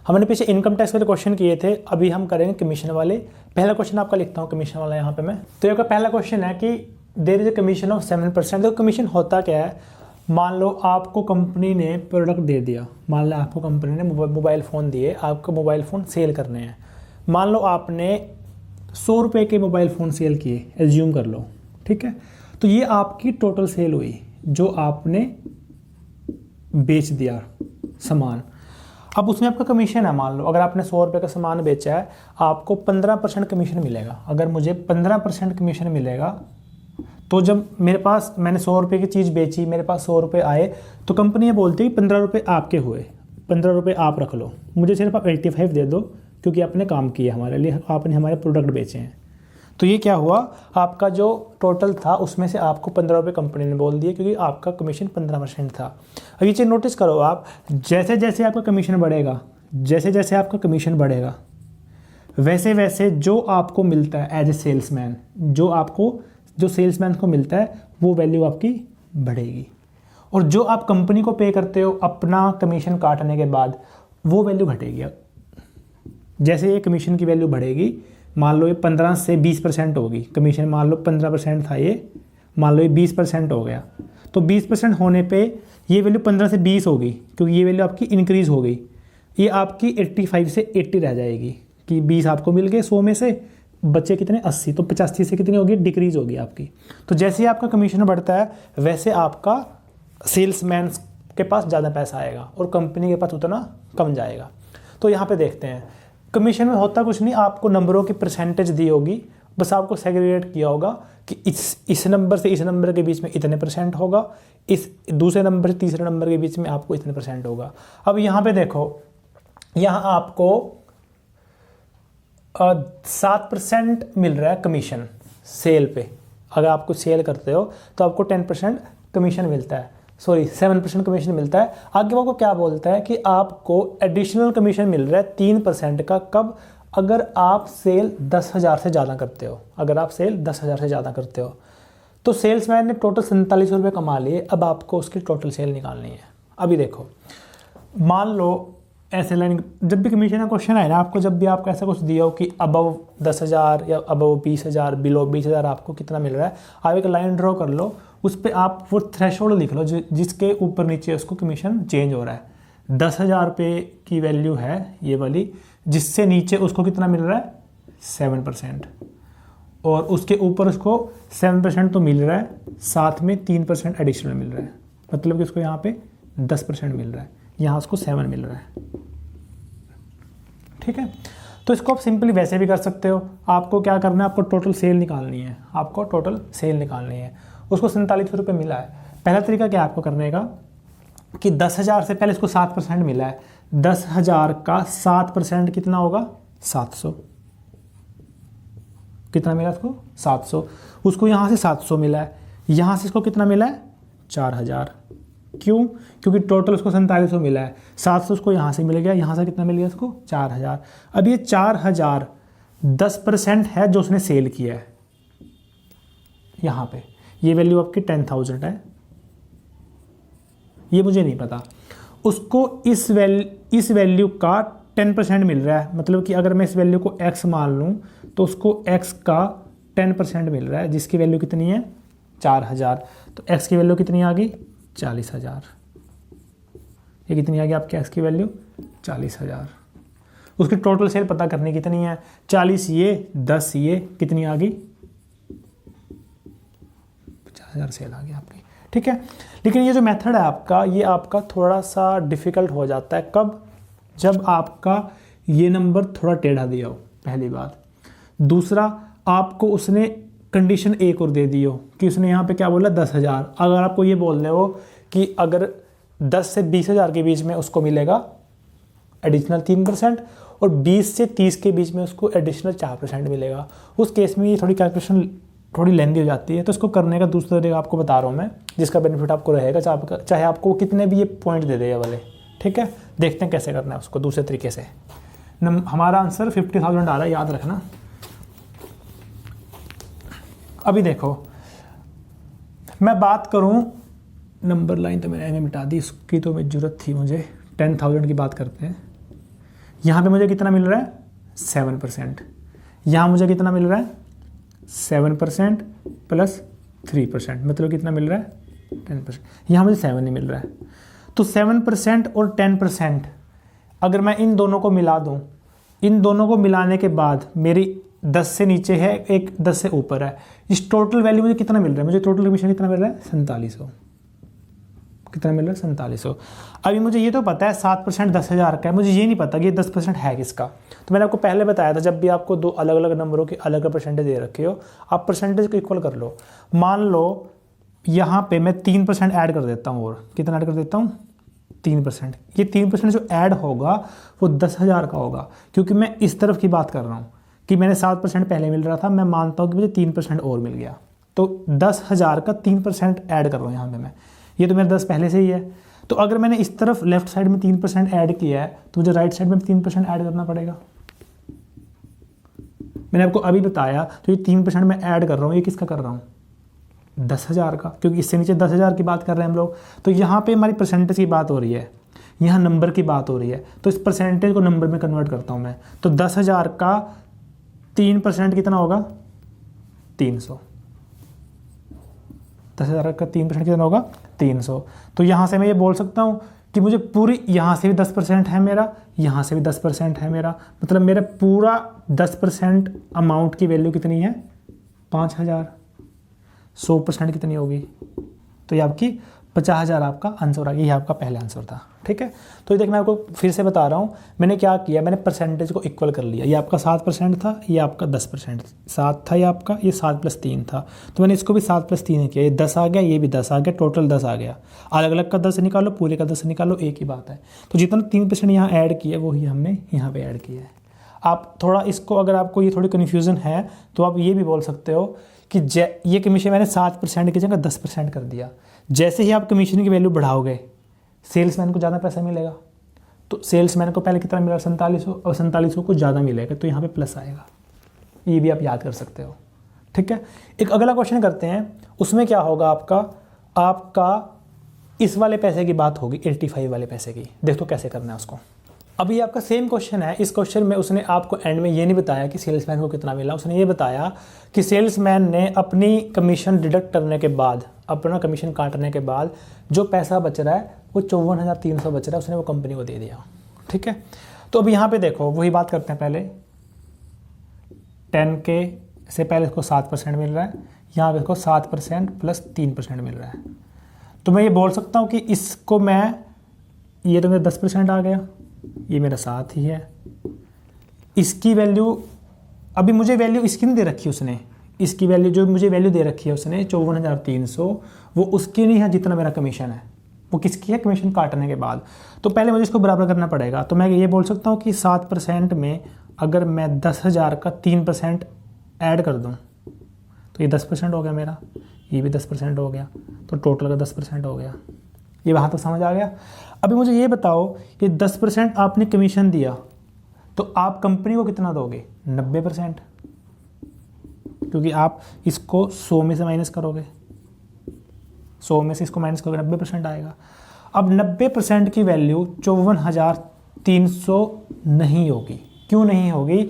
हमने पीछे income tax वाले क्वेश्चन किए थे, अभी हम करेंगे कमीशन वाले। पहला क्वेश्चन आपका लिखता हूँ कमीशन वाला यहाँ पे मैं। तो ये पहला क्वेश्चन है कि there is a commission of 7%। तो कमीशन होता क्या है, मान लो आपको कंपनी ने प्रोडक्ट दे दिया, मान लो आपको कंपनी ने मोबाइल फ़ोन दिए, आपको मोबाइल फ़ोन सेल करने हैं। मान लो आपने 100 रुपये के मोबाइल फ़ोन सेल किए, एज्यूम कर लो, ठीक है। तो ये आपकी टोटल सेल हुई जो आपने बेच दिया सामान। अब उसमें आपका कमीशन है, मान लो अगर आपने 100 रुपये का सामान बेचा है, आपको 15% कमीशन मिलेगा। अगर मुझे 15% कमीशन मिलेगा, तो जब मेरे पास मैंने 100 रुपये की चीज़ बेची, मेरे पास 100 रुपये आए, तो कंपनी ये बोलती है 15 रुपये आपके हुए, 15 रुपये आप रख लो, मुझे सिर्फ आप 85 दे दो, क्योंकि आपने काम किया हमारे लिए, आपने हमारे प्रोडक्ट बेचे हैं। तो ये क्या हुआ, आपका जो टोटल था उसमें से आपको 15 रुपये कंपनी ने बोल दिए, क्योंकि आपका कमीशन 15% था। अब ये चीज़ नोटिस करो आप, जैसे जैसे आपका कमीशन बढ़ेगा, जैसे जैसे आपका कमीशन बढ़ेगा, वैसे वैसे जो आपको मिलता है एज ए सेल्समैन, जो सेल्समैन को मिलता है वो वैल्यू आपकी बढ़ेगी। और जो आप कंपनी को पे करते हो अपना कमीशन काटने के बाद, वो वैल्यू घटेगी। जैसे ये कमीशन की वैल्यू बढ़ेगी, मान लो ये 15 से 20% होगी कमीशन, मान लो 15% था ये, मान लो ये 20% हो गया, तो 20% होने पे ये वैल्यू 15 से 20 होगी, क्योंकि ये वैल्यू आपकी इंक्रीज़ हो गई। ये आपकी 85 से 80 रह जाएगी, कि 20 आपको मिल गए 100 में से, बच्चे कितने 80, तो 85 से कितनी होगी, डिक्रीज होगी आपकी। तो जैसे ही आपका कमीशन बढ़ता है, वैसे आपका सेल्समैन के पास ज़्यादा पैसा आएगा और कंपनी के पास उतना कम जाएगा। तो यहाँ पे देखते हैं, कमीशन में होता कुछ नहीं, आपको नंबरों की परसेंटेज दी होगी, बस आपको सेग्रीगेट किया होगा कि इस नंबर से इस नंबर के बीच में इतने % होगा, इस दूसरे नंबर से तीसरे नंबर के बीच में आपको इतने % होगा। अब यहाँ पे देखो, यहाँ आपको 7% मिल रहा है कमीशन सेल पे। अगर आप कुछ सेल करते हो तो आपको 10% कमीशन मिलता है, 7% कमीशन मिलता है। आगे वो क्या बोलता है कि आपको एडिशनल कमीशन मिल रहा है 3% का। कब? अगर आप सेल 10,000 से ज़्यादा करते हो। अगर आप सेल 10,000 से ज़्यादा करते हो तो सेल्समैन ने टोटल 47 रुपये कमा लिए, अब आपको उसकी टोटल सेल निकालनी है। अभी देखो, मान लो ऐसे लाइन, जब भी कमीशन का क्वेश्चन आए ना, आपको जब भी आपको ऐसा कुछ दिया हो कि अबव 10,000 या अबव 20,000, बिलो 20,000 आपको कितना मिल रहा है, आप एक लाइन ड्रॉ कर लो, उस पर आप वो थ्रेशोल्ड लिख लो जिसके ऊपर नीचे उसको कमीशन चेंज हो रहा है। 10,000 रुपये की वैल्यू है ये वाली, जिससे नीचे उसको कितना मिल रहा है 7%, और उसके ऊपर उसको 7% तो मिल रहा है, साथ में 3% एडिशनल मिल रहा है, मतलब कि उसको यहाँ पे 10% मिल रहा है, यहाँ उसको 7 मिल रहा है। ठीक है, तो इसको आप सिंपली वैसे भी कर सकते हो। आपको क्या करना है, आपको टोटल सेल निकालनी है, आपको टोटल सेल निकालनी है। उसको 47 रुपये मिला है। पहला तरीका क्या है आपको करने का कि 10,000 से पहले इसको 7% मिला है, 10,000 का 7% कितना होगा 700। कितना मिला उसको 700। उसको यहाँ से 700 मिला है, यहाँ से इसको कितना मिला है 4,000। क्यों? क्योंकि टोटल उसको 4700 मिला है, 700 उसको यहाँ से मिल गया, यहाँ से कितना मिल गया उसको 4,000। अब ये 4,000 10% है जो उसने सेल किया है। यहाँ पे ये वैल्यू आपकी 10,000 है, ये मुझे नहीं पता। उसको इस वैल्यू का 10% मिल रहा है, मतलब कि अगर मैं इस वैल्यू को x मान लूँ तो उसको x का 10% मिल रहा है, जिसकी वैल्यू कितनी है 4,000। तो x की वैल्यू कितनी आ गई 40,000। ये कितनी आ गई आपके x की वैल्यू 40,000। उसकी टोटल सेल पता करनी कितनी है, 40 ये 10 ये कितनी आ गई 50,000 सेल आ गई आपकी। ठीक है, लेकिन ये जो मेथड है आपका, ये आपका थोड़ा सा डिफ़िकल्ट हो जाता है। कब? जब आपका ये नंबर थोड़ा टेढ़ा दिया हो, पहली बात। दूसरा, आपको उसने कंडीशन एक और दे दी हो कि उसने यहाँ पे क्या बोला 10,000। अगर आपको ये बोल रहे हो कि अगर 10 से 20,000 के बीच में उसको मिलेगा एडिशनल 3% और 20 से 30 के बीच में उसको एडिशनल 4% मिलेगा, उस केस में ये थोड़ी कैलकुलेशन थोड़ी लेंदी हो जाती है। तो इसको करने का दूसरा तरीका आपको बता रहा हूँ मैं, जिसका बेनिफिट आपको रहेगा, चाहे आपको कितने भी ये पॉइंट दे दे ये वाले। ठीक है, देखते हैं कैसे करना है उसको दूसरे तरीके से। हमारा आंसर 50,000 आ रहा है, याद रखना। अभी देखो, मैं बात करूं, नंबर लाइन तो मैंने मिटा दी, इसकी तो मैं जरूरत थी मुझे। 10,000 की बात करते हैं। यहाँ पे मुझे कितना मिल रहा है 7%, यहाँ मुझे कितना मिल रहा है 7% प्लस 3%, मतलब कितना मिल रहा है 10%, यहाँ मुझे 7 नहीं मिल रहा है। तो 7% और 10% अगर मैं इन दोनों को मिला दूँ, इन दोनों को मिलाने के बाद मेरी 10 से नीचे है, एक 10 से ऊपर है, इस टोटल वैल्यू मुझे कितना मिल रहा है, मुझे टोटल कमीशन कितना मिल रहा है 4700, कितना मिल रहा है 4700। अभी मुझे ये तो पता है 7% 10,000 का है, मुझे ये नहीं पता कि ये 10% है किसका। तो मैंने आपको पहले बताया था, जब भी आपको दो अलग अलग नंबरों की अलग अलग परसेंटेज दे रखे हो, आप परसेंटेज को इक्वल कर लो। मान लो यहाँ पे मैं 3% ऐड कर देता हूँ, और कितना ऐड कर देता हूँ 3%। ये 3% जो ऐड होगा वो 10,000 का होगा, क्योंकि मैं इस तरफ की बात कर रहा हूँ कि मैंने 7% पहले मिल रहा था, मैं मानता हूँ कि मुझे 3% और मिल गया, तो 10,000 का 3% ऐड कर रहा हूँ यहाँ पे मैं। ये तो मेरा 10 पहले से ही है, तो अगर मैंने इस तरफ लेफ्ट साइड में 3% ऐड किया है तो मुझे राइट साइड में 3% ऐड करना पड़ेगा। मैंने आपको अभी बताया, तो ये 3% मैं ऐड कर रहा हूँ, ये किसका कर रहा हूँ 10,000 का, क्योंकि इससे नीचे 10,000 की बात कर रहे हैं हम लोग। तो यहाँ पे हमारी परसेंटेज की बात हो रही है, यहाँ नंबर की बात हो रही है, तो इस परसेंटेज को नंबर में कन्वर्ट करता हूँ मैं। तो 10,000 का 3% कितना होगा 300, 10,000 का 3% कितना होगा 300। तो यहाँ से मैं ये बोल सकता हूँ कि मुझे पूरी, यहाँ से भी 10% है मेरा, यहाँ से भी 10% है मेरा, मतलब मेरा पूरा 10% अमाउंट की वैल्यू कितनी है 5,000। 100% कितनी होगी, तो ये आपकी 50,000 आपका आंसर आ गया। ये आपका पहला आंसर था, ठीक है। तो ये देख, मैं आपको फिर से बता रहा हूँ, मैंने क्या किया, मैंने परसेंटेज को इक्वल कर लिया। ये आपका 7% था, ये आपका 10%, 7 था ये आपका, ये 7 + 3 था, तो मैंने इसको भी 7 + 3 किया, ये 10 आ गया, ये भी 10 आ गया, टोटल 10 आ गया। अलग अलग का 10 निकालो, पूरे का 10 निकालो, एक ही बात है। तो जितना 3% यहाँ ऐड किया वही हमने यहाँ पर ऐड किया है। आप थोड़ा इसको, अगर आपको ये थोड़ी कन्फ्यूज़न है तो आप ये भी बोल सकते हो कि ये कमीशन मैंने 7% की जगह 10% कर दिया। जैसे ही आप कमीशन की वैल्यू बढ़ाओगे, सेल्समैन को ज़्यादा पैसा मिलेगा। तो सेल्समैन को पहले कितना मिला 4700, और 4700 को ज़्यादा मिलेगा, तो यहाँ पे प्लस आएगा। ये भी आप याद कर सकते हो, ठीक है। एक अगला क्वेश्चन करते हैं, उसमें क्या होगा आपका इस वाले पैसे की बात होगी, 85 वाले पैसे की। देखो कैसे करना है उसको। अभी आपका सेम क्वेश्चन है, इस क्वेश्चन में उसने आपको एंड में ये नहीं बताया कि सेल्समैन को कितना मिला, उसने ये बताया कि सेल्समैन ने अपनी कमीशन डिडक्ट करने के बाद, अपना कमीशन काटने के बाद जो पैसा बच रहा है वो 54,300 बच रहा है, उसने वो कंपनी को दे दिया, ठीक है। तो अब यहाँ पे देखो, वही बात करते हैं पहले। 10K से पहले इसको 7% मिल रहा है, यहाँ पे इसको 7% प्लस 3% मिल रहा है। तो मैं ये बोल सकता हूँ कि इसको मैं, ये तो मेरा 10% आ गया, ये मेरा 7 ही है। इसकी वैल्यू, अभी मुझे वैल्यू इसकी नहीं दे रखी उसने, इसकी वैल्यू जो मुझे वैल्यू दे रखी है उसने 54,300, वो उसकी नहीं है जितना मेरा कमीशन है, वो किसकी है कमीशन काटने के बाद। तो पहले मुझे इसको बराबर करना पड़ेगा। तो मैं ये बोल सकता हूँ कि 7% में अगर मैं 10,000 का 3% ऐड कर दूँ तो ये 10% हो गया मेरा, ये भी 10% हो गया, तो टोटल का 10% हो गया। ये वहाँ तक समझ आ गया। अभी मुझे ये बताओ, ये 10% आपने कमीशन दिया तो आप कंपनी को कितना दोगे 90%, क्योंकि आप इसको 100 में से माइनस करोगे, 100 में से इसको माइनस करोगे 90% आएगा। अब 90% की वैल्यू 54,300 नहीं होगी। क्यों नहीं होगी?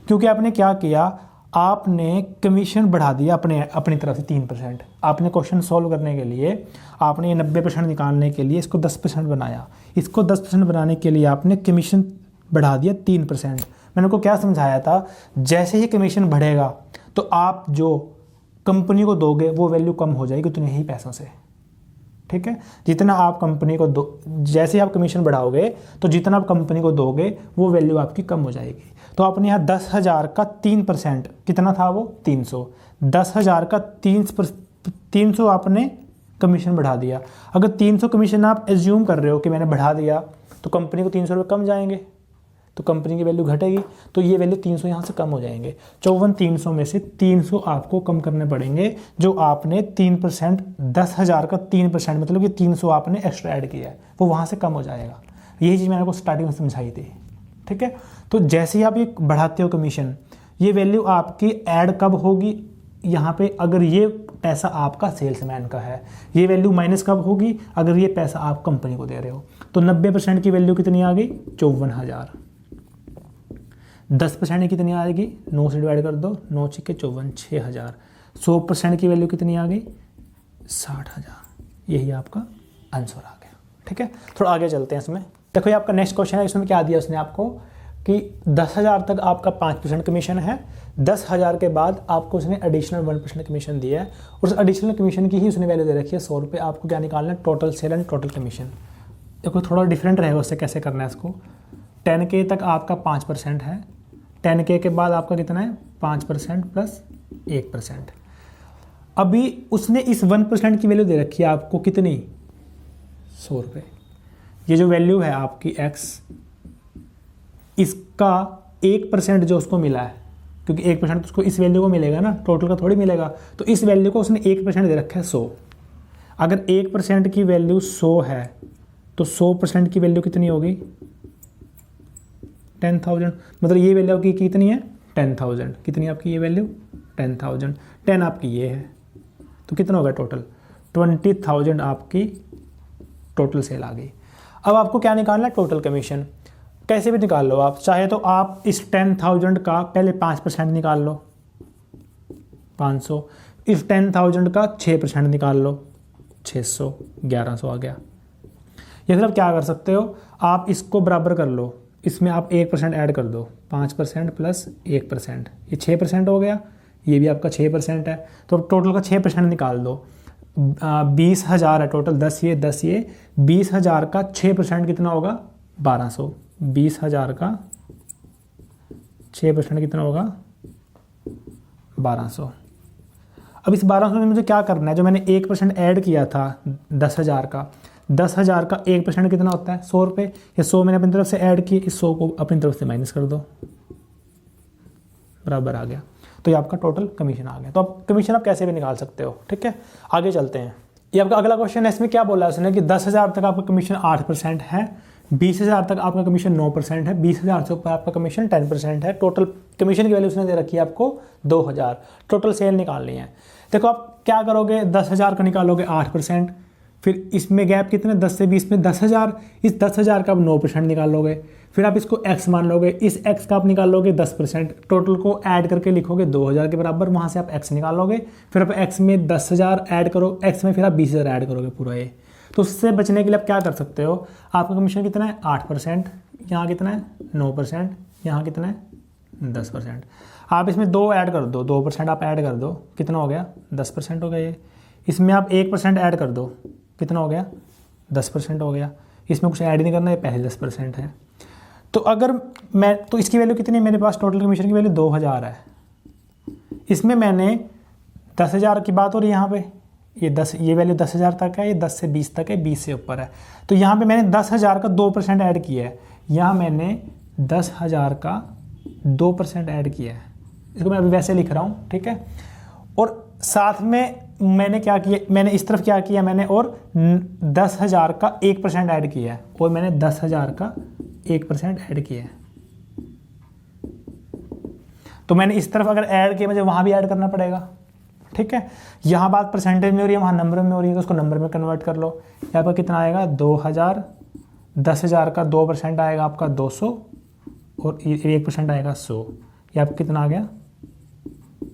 क्योंकि आपने क्या किया, आपने कमीशन बढ़ा दिया अपनी तरफ से 3%। आपने क्वेश्चन सॉल्व करने के लिए आपने ये 90% निकालने के लिए इसको 10% बनाया। इसको 10% बनाने के लिए आपने कमीशन बढ़ा दिया 3%। मैंने को क्या समझाया था, जैसे ही कमीशन बढ़ेगा तो आप जो कंपनी को दोगे वो वैल्यू कम हो जाएगी उतने ही पैसों से, ठीक है। जितना आप कंपनी को दो, जैसे ही आप कमीशन बढ़ाओगे तो जितना आप कंपनी को दोगे वो वैल्यू आपकी कम हो जाएगी। तो आपने यहाँ 10,000 का 3%, कितना था वो 300, 10,000 का 300 आपने कमीशन बढ़ा दिया। अगर 300 कमीशन आप एज्यूम कर रहे हो कि मैंने बढ़ा दिया तो कंपनी को 300 रुपये कम जाएंगे, तो कंपनी की वैल्यू घटेगी, तो ये वैल्यू 300 यहाँ से कम हो जाएंगे। 54,300 में से 300 आपको कम करने पड़ेंगे, जो आपने 3%, 10,000 का 3% मतलब कि 300 आपने एक्स्ट्रा ऐड किया है, वो वहाँ से कम हो जाएगा। यही चीज़ मैंने आपको स्टार्टिंग में समझाई थी, ठीक है। तो जैसे ही आप ये बढ़ाते हो कमीशन, ये वैल्यू आपकी ऐड कब होगी यहाँ पे, अगर ये पैसा आपका सेल्समैन का है, ये वैल्यू माइनस कब होगी अगर ये पैसा आप कंपनी को दे रहे हो। तो 90% की वैल्यू कितनी आ गई 54,000, 10% की कितनी आएगी, 9 से डिवाइड कर दो, 9 छक्के 54, 6000। 100% की वैल्यू कितनी आ गई, 60,000। यही आपका आंसर आ गया। ठीक है, थोड़ा आगे चलते हैं इसमें। देखो ये आपका नेक्स्ट क्वेश्चन है, इसमें क्या दिया उसने आपको कि 10,000 तक आपका 5% कमीशन है, 10,000 के बाद आपको उसने एडिशनल 1% कमीशन दिया है, और उस एडिशनल कमीशन की ही उसने वैल्यू दे रखी है 100 रुपये। आपको क्या निकालना है, total sale and total commission. देखो थोड़ा डिफरेंट रहेगा उससे, कैसे करना है इसको। 10K तक आपका 5% है, 10K के बाद आपका कितना है, 5% प्लस 1%। अभी उसने इस 1% की वैल्यू दे रखी है आपको कितनी, 100 रुपये। ये जो वैल्यू है आपकी x, इसका 1% जो उसको मिला है, क्योंकि 1% उसको इस वैल्यू को मिलेगा ना, टोटल का थोड़ी मिलेगा, तो इस वैल्यू को उसने 1% दे रखा है 100। अगर 1% की वैल्यू 100 है तो 100% की वैल्यू कितनी होगी, 10,000। मतलब ये वैल्यू आपकी कितनी है, 10,000। कितनी आपकी ये वैल्यू, 10,000। 10 आपकी ये है, तो कितना होगा टोटल, 20,000 आपकी टोटल सेल आ गई। अब आपको क्या निकालना है, टोटल कमीशन। कैसे भी निकाल लो आप, चाहे तो आप इस 10,000 का पहले 5% निकाल लो, 500। इस 10,000 का 6% निकाल लो, 600, 1100 आ गया। या फिर आप क्या कर सकते हो, आप इसको बराबर कर लो, इसमें आप 1% ऐड कर दो, 5% प्लस 1%, ये 6% हो गया, ये भी आपका 6% है, तो अब टोटल का 6% निकाल दो। 20,000 है टोटल, 10 ये 10 ये, 20,000 का 6% कितना होगा, 1200। 20,000 का 6% कितना होगा, 1200। अब इस 1200 में मुझे क्या करना है, जो मैंने 1% ऐड किया था 10,000 का, 10,000 का 1% कितना होता है, 100 रुपये। ये 100 मैंने अपनी तरफ से ऐड किए, इस 100 को अपनी तरफ से माइनस कर दो, बराबर आ गया। तो ये आपका टोटल कमीशन आ गया। तो अब कमीशन आप कैसे भी निकाल सकते हो। ठीक है, आगे चलते हैं। ये आपका अगला क्वेश्चन है, इसमें क्या बोला है उसने कि 10,000 तक आपका कमीशन 8% है, 20,000 तक आपका कमीशन 9% है, 20,000 से ऊपर आपका कमीशन 10% है। टोटल कमीशन की वैल्यू उसने दे रखी है आपको 2,000। टोटल सेल निकालनी है। देखो आप क्या करोगे, 10,000 का निकालोगे 8%, फिर इसमें गैप कितने, 10 से 20 में 10,000, इस 10,000 का आप 9% निकालोगे, फिर आप इसको x मान लोगे, इस x का आप निकालोगे 10%, टोटल को ऐड करके लिखोगे 2,000 के बराबर, वहाँ से आप x निकालोगे, फिर आप x में 10,000 ऐड करो, x में फिर आप 20,000 ऐड करोगे पूरा ये। तो उससे बचने के लिए आप क्या कर सकते हो, आपका कमीशन कितना है 8%, यहाँ कितना है 9%, यहाँ कितना है 10%। आप इसमें 2 ऐड कर दो, 2% आप ऐड कर दो, कितना हो गया 10% हो गया ये। इसमें आप 1% ऐड कर दो, कितना हो गया 10% हो गया। इसमें कुछ ऐड नहीं करना, ये पहले 10% है। तो अगर मैं, तो इसकी वैल्यू कितनी है मेरे पास, टोटल कमीशन की वैल्यू 2,000 है। इसमें मैंने 10,000 की बात हो रही है यहाँ पे, ये वैल्यू 10,000 तक है, ये 10 से 20 तक है, 20 से ऊपर है। तो यहाँ पे मैंने 10,000 का 2% ऐड किया है, यहाँ मैंने 10,000 का 2% ऐड किया है। इसको मैं अभी वैसे लिख रहा हूँ, ठीक है। और साथ में मैंने क्या किया, मैंने इस तरफ क्या किया, मैंने और 10,000 का 1% ऐड किया है, और मैंने 10,000 का 1% ऐड किया है। तो मैंने इस तरफ अगर ऐड किया, मुझे वहाँ भी ऐड करना पड़ेगा। ठीक है, यहाँ बात परसेंटेज में हो रही है, वहाँ नंबर में हो रही है, तो उसको नंबर में कन्वर्ट कर लो। यहाँ पर कितना आएगा 2,000, 10,000 का 2% आएगा आपका 200, और 1% आएगा 100। ये आपका कितना आ गया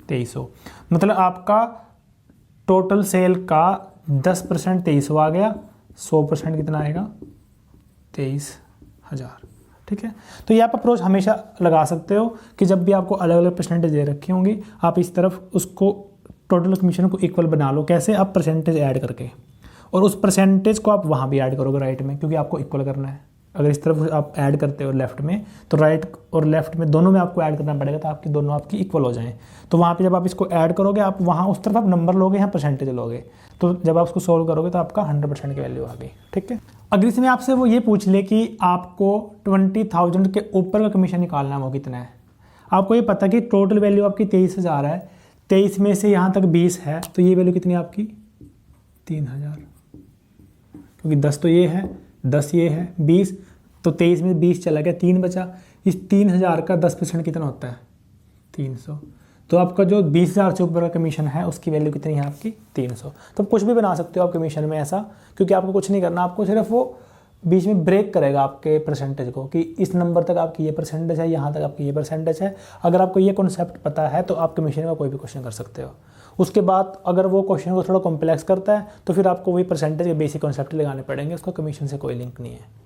2300। मतलब आपका टोटल सेल का 10% 2300 आ गया, 100% कितना आएगा 23,000। ठीक है, तो ये आप अप्रोच हमेशा लगा सकते हो कि जब भी आपको अलग अलग परसेंटेज दे रखी होंगी, आप इस तरफ उसको टोटल कमीशन को इक्वल बना लो। कैसे, आप परसेंटेज ऐड करके, और उस परसेंटेज को आप वहाँ भी ऐड करोगे राइट में, क्योंकि आपको इक्वल करना है। अगर इस तरफ आप ऐड करते हो लेफ्ट में, तो राइट और लेफ्ट में दोनों में आपको ऐड करना पड़ेगा, तो आपकी दोनों आपकी इक्वल हो जाएं। तो वहाँ पे जब आप इसको ऐड करोगे, आप वहाँ उस तरफ आप नंबर लोगे, यहाँ परसेंटेज लोगे, तो जब आप उसको सोल्व करोगे तो आपका 100% की वैल्यू आ गई। ठीक है, अगर इसमें आपसे वो ये पूछ ले कि आपको 20,000 के ऊपर का कमीशन निकालना है, वो कितना है। आपको ये पता कि टोटल वैल्यू आपकी 23,000 है, 23 में से यहाँ तक 20 है, तो ये वैल्यू कितनी है आपकी 3,000, क्योंकि 10 तो ये है, 10 ये है, 20, तो 23 में 20 चला गया, 3 बचा। इस 3,000 का 10% कितना होता है 300। तो आपका जो 20,000 से ऊपर का कमीशन है, उसकी वैल्यू कितनी है आपकी 300। तो कुछ भी बना सकते हो आप कमीशन में ऐसा, क्योंकि आपको कुछ नहीं करना, आपको सिर्फ वो बीच में ब्रेक करेगा आपके परसेंटेज को कि इस नंबर तक आपकी ये परसेंटेज है, यहाँ तक आपकी ये परसेंटेज है। अगर आपको ये कॉन्सेप्ट पता है तो आप कमीशन का कोई भी क्वेश्चन कर सकते हो। उसके बाद अगर वो क्वेश्चन को थोड़ा कॉम्प्लेक्स करता है तो फिर आपको वही परसेंटेज के बेसिक कॉन्सेप्ट लगाने पड़ेंगे, उसका कमीशन से कोई लिंक नहीं है।